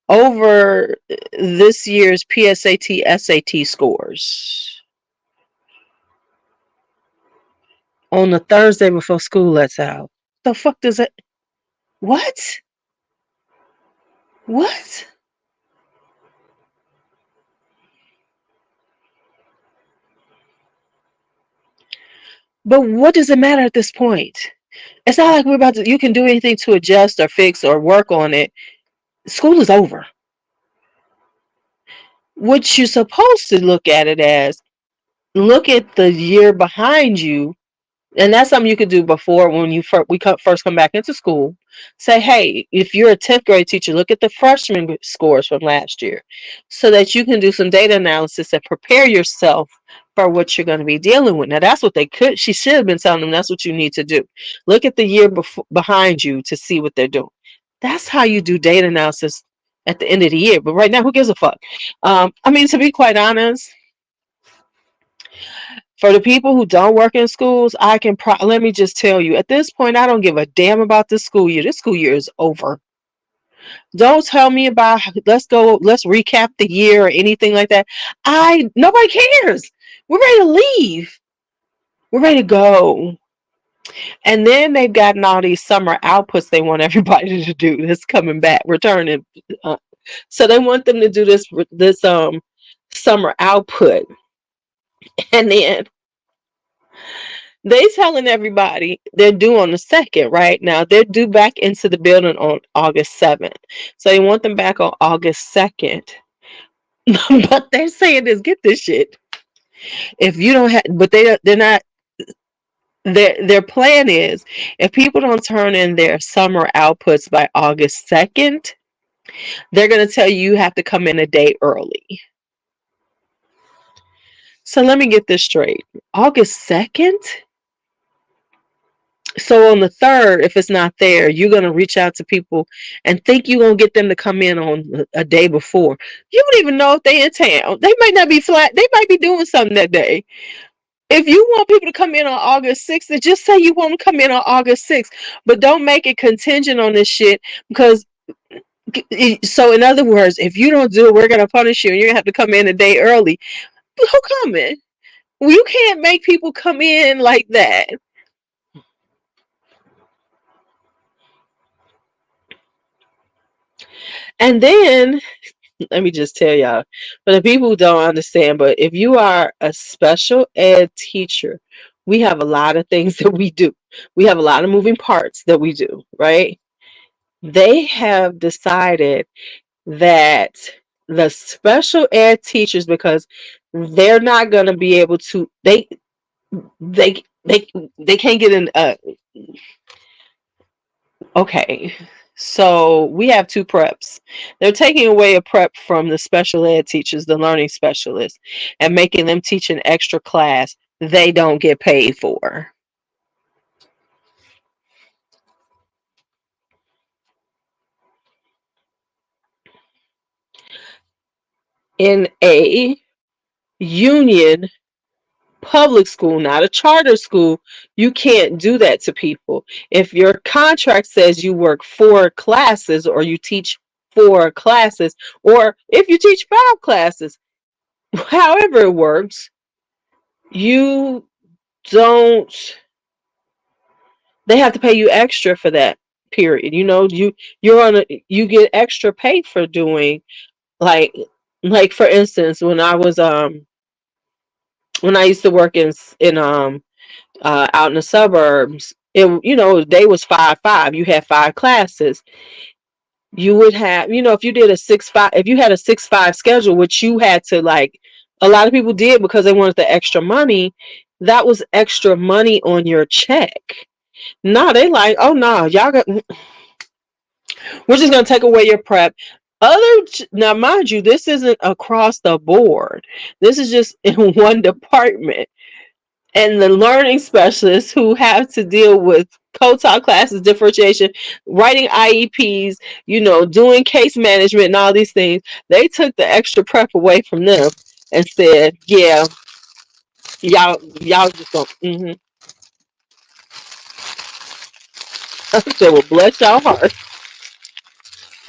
over this year's PSAT, SAT scores on the Thursday before school lets out. The fuck does it? What? What? But what does it matter at this point? It's not like you can do anything to adjust or fix or work on it. School is over. What you're supposed to look at it as, look at the year behind you. And that's something you could do before when we first come back into school. Say, hey, if you're a 10th grade teacher, look at the freshman scores from last year so that you can do some data analysis and prepare yourself for what you're going to be dealing with. Now, that's what she should have been telling them. That's what you need to do. Look at the year behind you to see what they're doing. That's how you do data analysis at the end of the year. But right now, who gives a fuck? To be quite honest, for the people who don't work in schools, let me just tell you, at this point, I don't give a damn about this school year. This school year is over. Don't tell me about let's recap the year or anything like that. Nobody cares. We're ready to leave. We're ready to go. And then they've gotten all these summer outputs they want everybody to do. That's coming back, returning. Uh, so they want them to do this summer output, and then they telling everybody they're due on the 2nd. Right now, they're due back into the building on August 7th. So they want them back on August 2nd. But they're saying this. Get this shit. If you don't have, but they're not. Their plan is if people don't turn in their summer outputs by August 2nd, they're going to tell you have to come in a day early. So let me get this straight. August 2nd? So on the 3rd, if it's not there, you're going to reach out to people and think you're going to get them to come in on a day before. You don't even know if they're in town. They might not be flat. They might be doing something that day. If you want people to come in on August 6th, then just say you want to come in on August 6th. But don't make it contingent on this shit, because so in other words, if you don't do it, we're going to punish you and you're going to have to come in a day early. Who coming? Well, you can't make people come in like that. And then let me just tell y'all, for the people who don't understand, but if you are a special ed teacher, we have a lot of things that we do. We have a lot of moving parts that we do, right? They have decided that the special ed teachers, because they're not going to be able to, they they can't get in. Okay, so we have two preps. They're taking away a prep from the special ed teachers, the learning specialists, and making them teach an extra class they don't get paid for. In a union public school, not a charter school, you can't do that to people. If your contract says you work 4 classes or you teach 4 classes, or if you teach 5 classes, however it works, you don't they have to pay you extra for that period. You get extra pay for doing, like for instance, when I used to work in out in the suburbs, day was 5-5. You had 5 classes. You would have, if you did a 6-5, if you had a 6-5 schedule, which you had to, like, a lot of people did because they wanted the extra money, that was extra money on your check. No, they like, oh no, y'all got, we're just gonna take away your prep. Now, mind you, this isn't across the board. This is just in one department. And the learning specialists who have to deal with co-taught classes, differentiation, writing IEPs, doing case management and all these things, they took the extra prep away from them and said, yeah, y'all just don't. I said, well, bless your heart.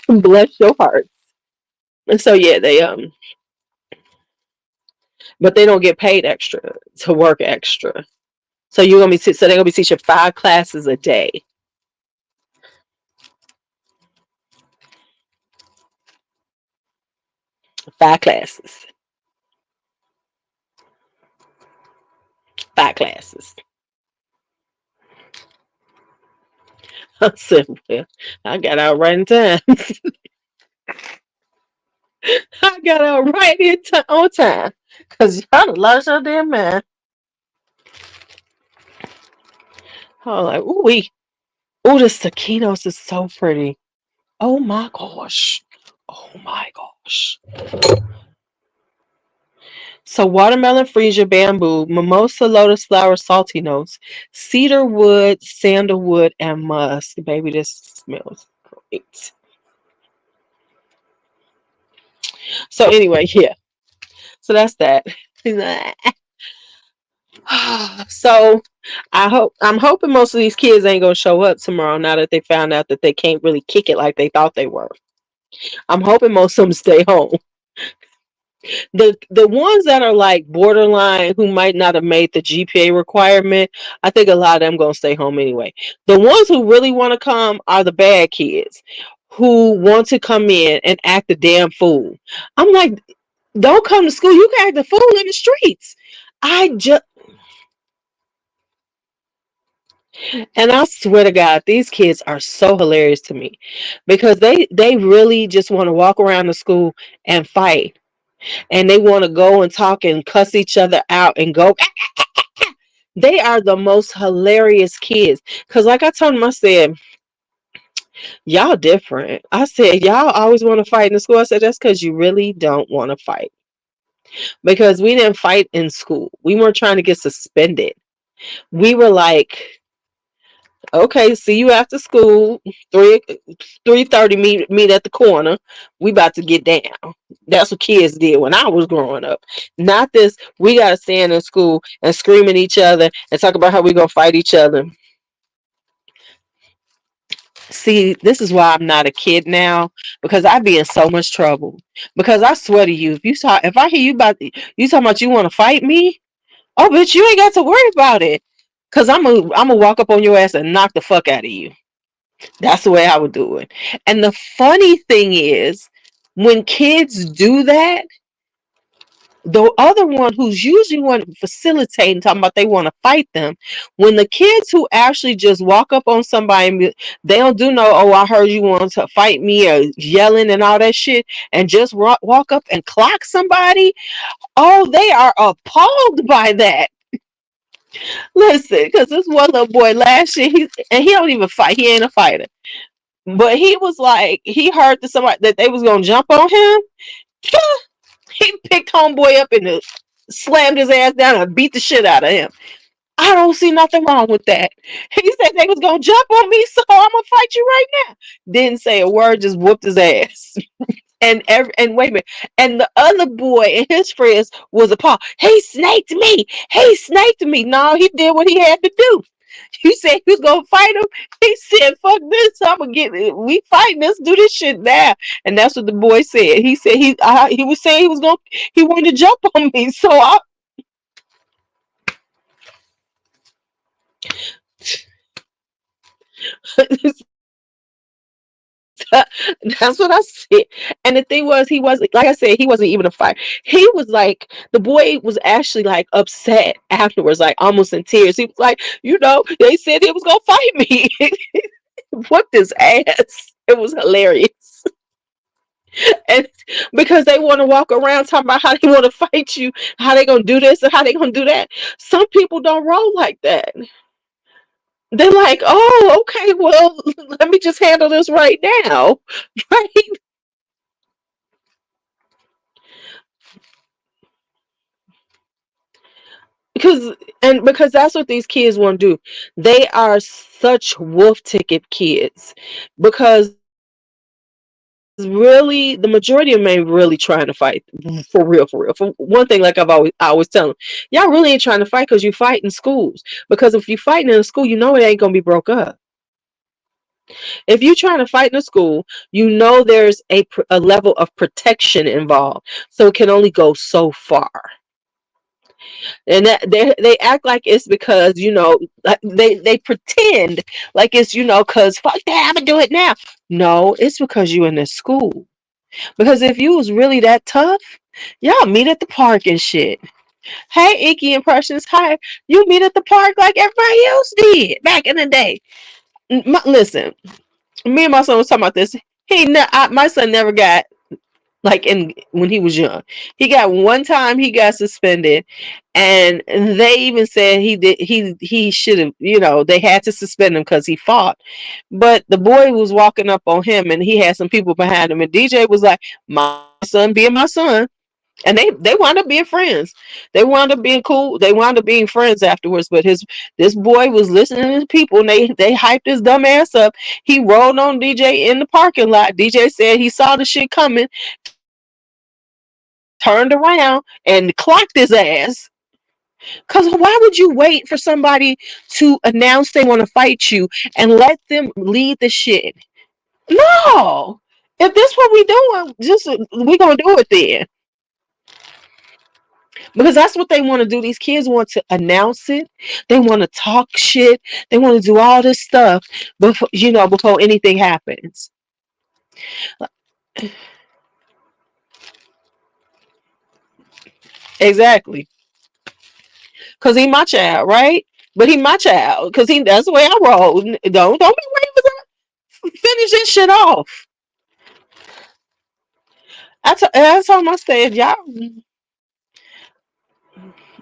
Bless your heart. And so yeah, but they don't get paid extra to work extra. So they're gonna be teaching 5 classes a day. 5 classes. 5 classes. I said, well, I got out right in time. I got out right on time. Because y'all done lost your damn man. I was like, ooh, the taquitos is so pretty. Oh my gosh. Oh my gosh. So watermelon, freesia, bamboo, mimosa, lotus flower, salty notes, cedar wood, sandalwood, and musk. Baby, this smells great. So anyway, yeah. So that's that. So I'm hoping most of these kids ain't gonna show up tomorrow now that they found out that they can't really kick it like they thought they were. I'm hoping most of them stay home. The ones that are like borderline who might not have made the GPA requirement, I think a lot of them gonna stay home anyway. The ones who really want to come are the bad kids who want to come in and act a damn fool. I'm like, don't come to school. You can act a fool in the streets. I just And I swear to God, these kids are so hilarious to me because they really just want to walk around the school and fight, and they want to go and talk and cuss each other out and go. They are the most hilarious kids. Cause like I told them, I said, y'all different. I said, y'all always want to fight in the school. I said, that's because you really don't want to fight. Because we didn't fight in school. We weren't trying to get suspended. We were like, okay, see you after school. 3:30. Meet at the corner. We about to get down. That's what kids did when I was growing up. Not this. We gotta stand in school and scream at each other and talk about how we gonna fight each other. See, this is why I'm not a kid now because I'd be in so much trouble. Because I swear to you, if I hear you talking about you want to fight me, oh bitch, you ain't got to worry about it. Cause I'm gonna walk up on your ass and knock the fuck out of you. That's the way I would do it. And the funny thing is, when kids do that, the other one who's usually one facilitating, talking about they want to fight them, when the kids who actually just walk up on somebody, they don't do no, oh, I heard you want to fight me or yelling and all that shit, and just walk up and clock somebody, oh, they are appalled by that. Listen, because this one little boy last year, he don't even fight. He ain't a fighter. But he was like, he heard that they was gonna jump on him. He picked homeboy up and slammed his ass down and beat the shit out of him. I don't see nothing wrong with that. He said they was gonna jump on me, so I'm gonna fight you right now. Didn't say a word, just whooped his ass. And wait a minute. And the other boy and his friends was appalled. He snaked me. He snaked me. No, he did what he had to do. He said he was gonna fight him. He said, "Fuck this! I'm gonna get it. We fighting. Let's do this shit now." And that's what the boy said. He said he was saying he wanted to jump on me. So that's what I said. And the thing was, he wasn't, like I said, he wasn't even a fighter. He was like, the boy was actually like upset afterwards, like almost in tears. He was like, they said he was gonna fight me. Whooped his ass. It was hilarious. And because they want to walk around talking about how they want to fight you, how they gonna do this and how they gonna do that. Some people don't roll like that. They're like, oh, okay, well, let me just handle this right now. Right? because because that's what these kids want to do. They are such wolf ticket kids because really the majority of them ain't really trying to fight for real, for real. For one thing, like I always tell them, y'all really ain't trying to fight because you fight in schools. Because if you fighting in a school, you know it ain't gonna be broke up. If you're trying to fight in a school, you know there's a level of protection involved, so it can only go so far. And that they act like it's because like they pretend like it's because fuck that, I'm gonna do it now. No, it's because you in this school. Because if you was really that tough, y'all meet at the park and shit. Hey, Icky Impressions, hi. You meet at the park like everybody else did back in the day. Listen, me and my son was talking about this. My son never got like in when he was young. He got one time he got suspended, and they even said he should have, they had to suspend him because he fought. But the boy was walking up on him and he had some people behind him, and DJ was like, my son being my son. And they wound up being friends. They wound up being cool. They wound up being friends afterwards. But this boy was listening to people, and they hyped his dumb ass up. He rolled on DJ in the parking lot. DJ said he saw the shit coming, turned around and clocked his ass. Because why would you wait for somebody to announce they want to fight you and let them lead the shit? No. If this what we doing, just we gonna do it then. Because that's what they want to do. These kids want to announce it. They want to talk shit. They want to do all this stuff before before anything happens. Exactly. Cause he my child, right? But he my child. Cause that's the way I roll. Don't be waiting for that. Finish this shit off. I told my staff, y'all.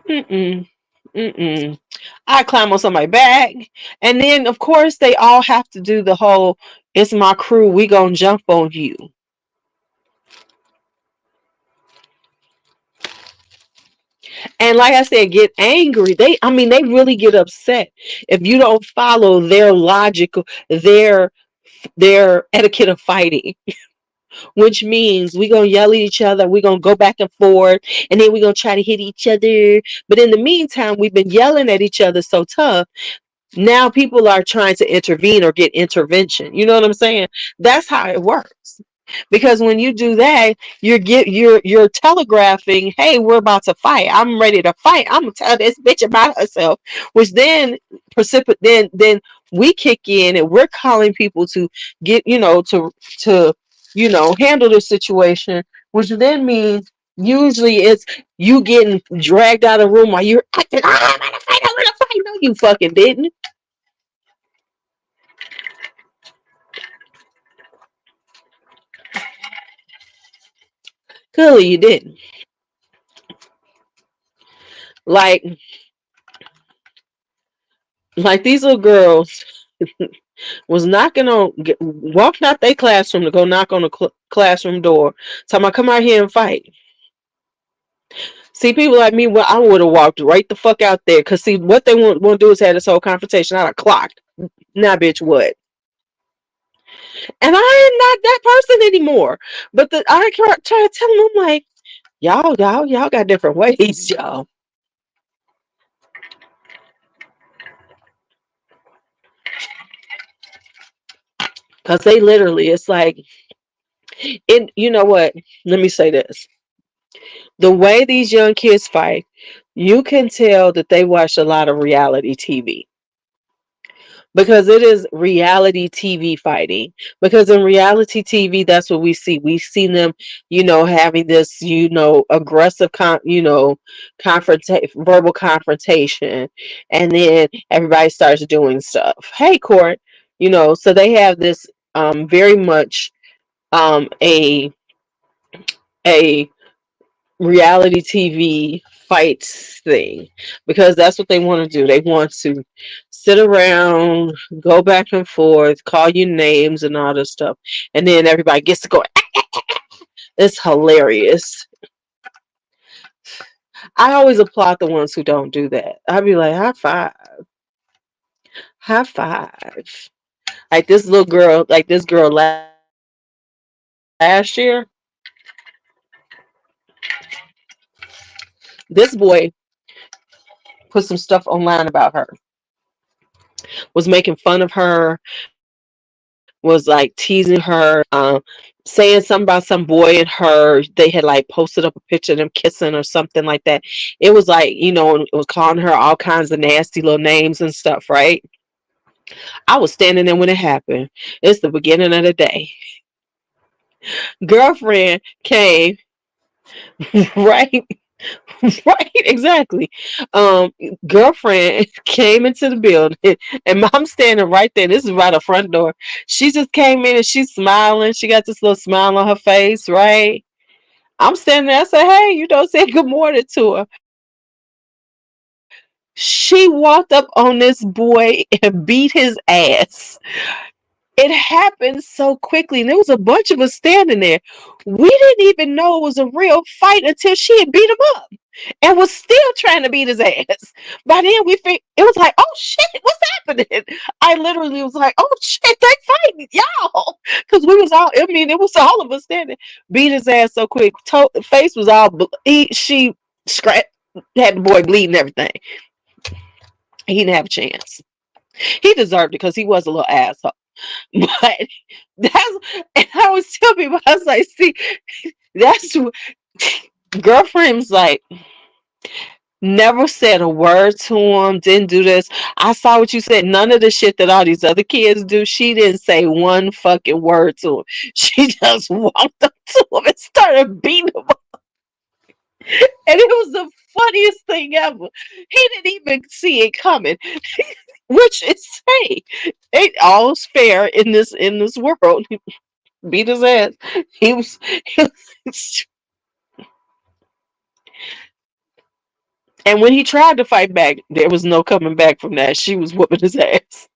Mm-mm. Mm-mm. I climb on somebody's back. And then of course they all have to do the whole it's my crew, we gonna jump on you. And like I said, get angry. They really get upset if you don't follow their logical their etiquette of fighting, which means we gonna yell at each other, we gonna go back and forth, and then we gonna try to hit each other. But in the meantime, we've been yelling at each other so tough. Now people are trying to intervene or get intervention. You know what I'm saying? That's how it works. Because when you do that, you're telegraphing, hey, we're about to fight. I'm ready to fight. I'm gonna tell this bitch about herself, which then precipitate then we kick in and we're calling people to get to handle the situation, which then means usually it's you getting dragged out of the room while you're acting. I'm gonna fight. I'm gonna fight. No, you fucking didn't. Clearly, you didn't. Like these little girls was knocking on, walking out their classroom to go knock on the classroom door, talking about come out here and fight. See, people like me, well, I would have walked right the fuck out there, cause see, what they want to do is have this whole confrontation. I'd have clocked. Nah, bitch, what? And I am not that person anymore. But I try to tell them, I'm like, y'all got different ways, y'all. Cause they literally, it's like, you know what? Let me say this. The way these young kids fight, you can tell that they watch a lot of reality TV because it is reality TV fighting. Because in reality TV, that's what we see. We see them, having this, aggressive, verbal confrontation, and then everybody starts doing stuff. Hey, court, so they have this very much a a reality TV fights thing because that's what they want to do. They want to sit around, go back and forth, call you names and all this stuff. And then everybody gets to go. It's hilarious. I always applaud the ones who don't do that. I'd be like, high five. High five. Like this girl last year, this boy put some stuff online about her, was making fun of her, was like teasing her, saying something about some boy and her. They had like posted up a picture of them kissing or something like that. It was like, it was calling her all kinds of nasty little names and stuff, right? I was standing there when it happened. It's the beginning of the day. Girlfriend came, right? Right, exactly. Um, Girlfriend came into the building, and I'm standing right there. This is right the front door. She just came in and she's smiling. She got this little smile on her face, right? I'm standing there. I said, "Hey, say good morning to her." She walked up on this boy and beat his ass. It happened so quickly, and there was a bunch of us standing there. We didn't even know it was a real fight until she had beat him up and was still trying to beat his ass. By then, it was like, oh shit, what's happening? I literally was like, oh shit, they fighting, y'all, because we was all. I mean, it was all of us standing. Beat his ass so quick. Face was all. She scratched. Had the boy bleeding everything. He didn't have a chance. He deserved it because he was a little asshole. But that's, and I was telling people, I was like, see, that's girlfriend's like, never said a word to him, didn't do this. I saw what you said. None of the shit that all these other kids do. She didn't say one fucking word to him. She just walked up to him and started beating him up. And it was the funniest thing ever. He didn't even see it coming. Which is hey, it all's fair in this world. He beat his ass. He was, he was and when he tried to fight back, there was no coming back from that. She was whooping his ass.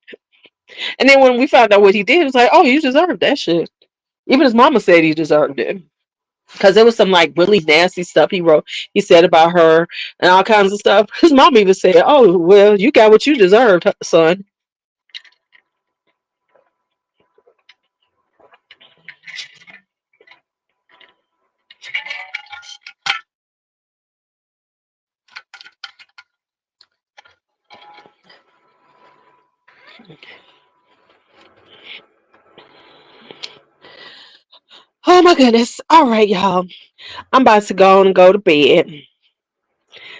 And then when we found out what he did, it was like, oh, you deserved that shit. Even his mama said he deserved it. Because there was some like really nasty stuff he said about her and all kinds of stuff. His mom even said, oh, well, you got what you deserved, son. Oh my goodness. All right, y'all. I'm about to go and go to bed.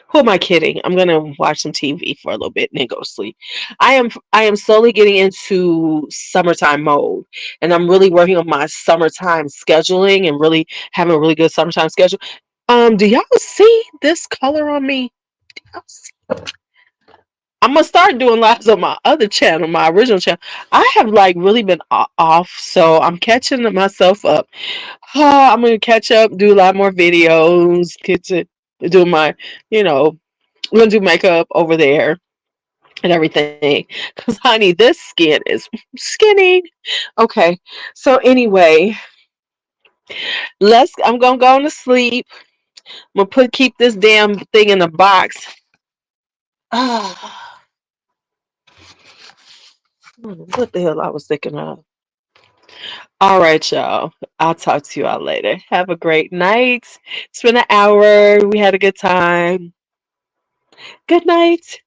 Who am I kidding? I'm gonna watch some TV for a little bit and then go to sleep. I am slowly getting into summertime mode, and I'm really working on my summertime scheduling and really having a really good summertime schedule. Do y'all see this color on me? I'm gonna start doing lives on my other channel, my original channel. I have like really been off, so I'm catching myself up. I'm gonna catch up, do a lot more videos, get to do my, you know, I'm gonna do makeup over there and everything. Cause honey, this skin is skinny. Okay. So anyway, I'm gonna go to sleep. I'm gonna keep this damn thing in the box. Ah, what the hell I was thinking of. All right, y'all. I'll talk to you all later. Have a great night. It's been an hour. We had a good time. Good night.